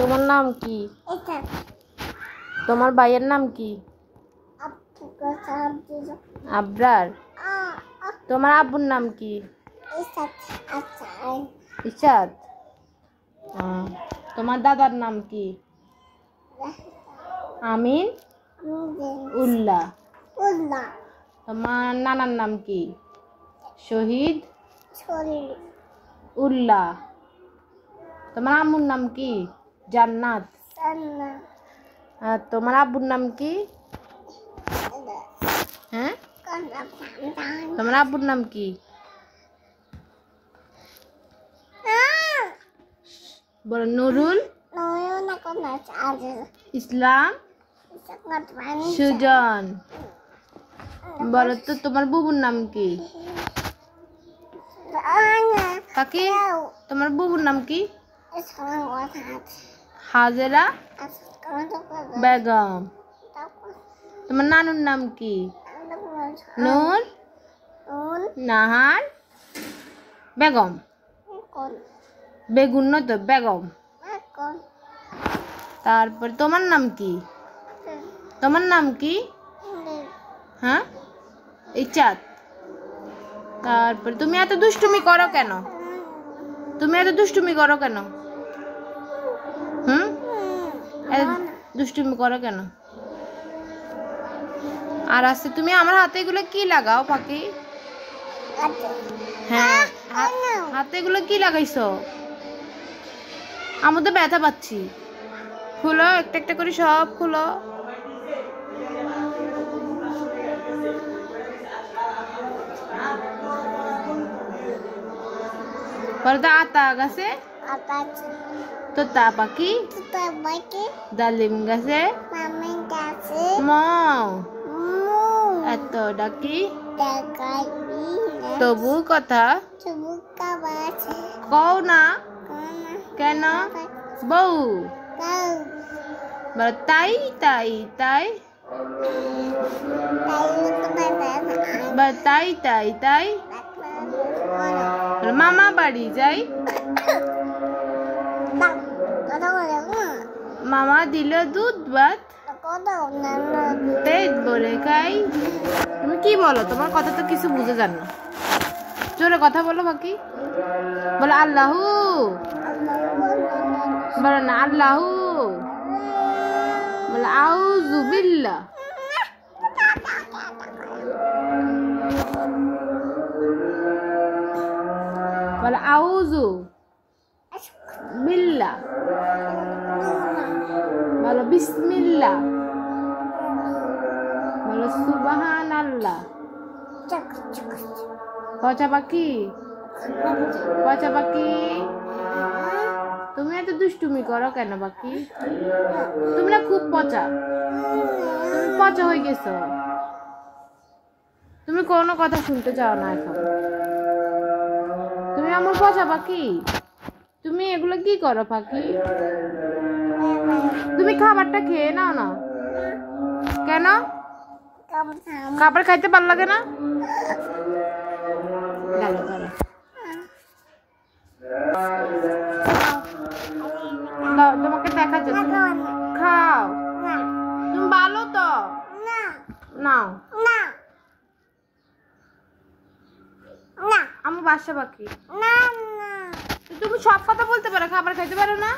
তোমার নাম কি? তোমার ভাইয়ের নাম কি? আবরার। তোমার আব্বুর নাম কি? ইশাদ। তোমার দাদার নাম কি? আমিন উল্লাহ। তোমার নানার নাম কি? শহীদ উল্লাহ। তোমার আম্মুর নাম কি? জান্নাত। আর তোমার আব্বুর নাম কি? হ্যাঁ, তোমার আব্বুর নাম কি? বলো। নুরুল ইসলাম সুজন। বলো তো তোমার বুবুর নাম কি? কাকি, তোমার বুবুর নাম কি? হাজেরা বেগম। তোমার নানুর নাম কি? নূর নাহার বেগম। বেগুন নয় তো, বেগম। তারপর তোমার নাম কি? তোমার নাম কি? হ্যাঁ, ইচ্ছাত। তারপর তুমি এত দুষ্টুমি করো কেন? তুমি এত দুষ্টুমি করো কেন? এত দুষ্টুমি করো কেন? আর আজকে তুমি আমার হাতে এগুলো কি লাগাও পাখি? হ্যাঁ, হাতে এগুলো কি লাগাইছো? আমি তো ব্যথা পাচ্ছি। খুলো, একটা একটা করে সব খুলো। বলতো আতা গাছে তোতা পাখি, ডালিম গাছে মৌ এত ডাকি, তবু কথা কও না কেন বউ? বলো তাই তাই তাই, বলো তাই তাই তাই। মামা বাড়ি যাই, মামা দিল দুধ ভাত, পেট ভরে খাই। তুমি কি বলো? তোমার কথা তো কিছু বুঝে যান না। জোরে কথা বলো বাকি। বলো আল্লাহু। বলো না আল্লাহু। বলো আউযু বিল্লাহ। বলো আউযু বিল্লাহ। বলো বিসমিল্লাহ। বলো সুবহানাল্লাহ। পচা পাখি, পচা পাখি, তুমি এত দুষ্টুমি করো কেন পাখি? তুমি না খুব পচা, তুমি পচা হয়ে গেছো। তুমি কোনো কথা শুনতে চাও না এখন। তুমি আমার পচা পাখি। তুমি এগুলো কি করো পাখি? তুমি খাবারটা খেয়ে নাও না কেন? খাবার খাইতে ভালো লাগে না? তোমাকে দেখা যাচ্ছে, খাও। তুমি ভালো তো নাও। আমার বাসা পাখি। তুমি সব কথা বলতে পারো, খাবার খাইতে পারো না?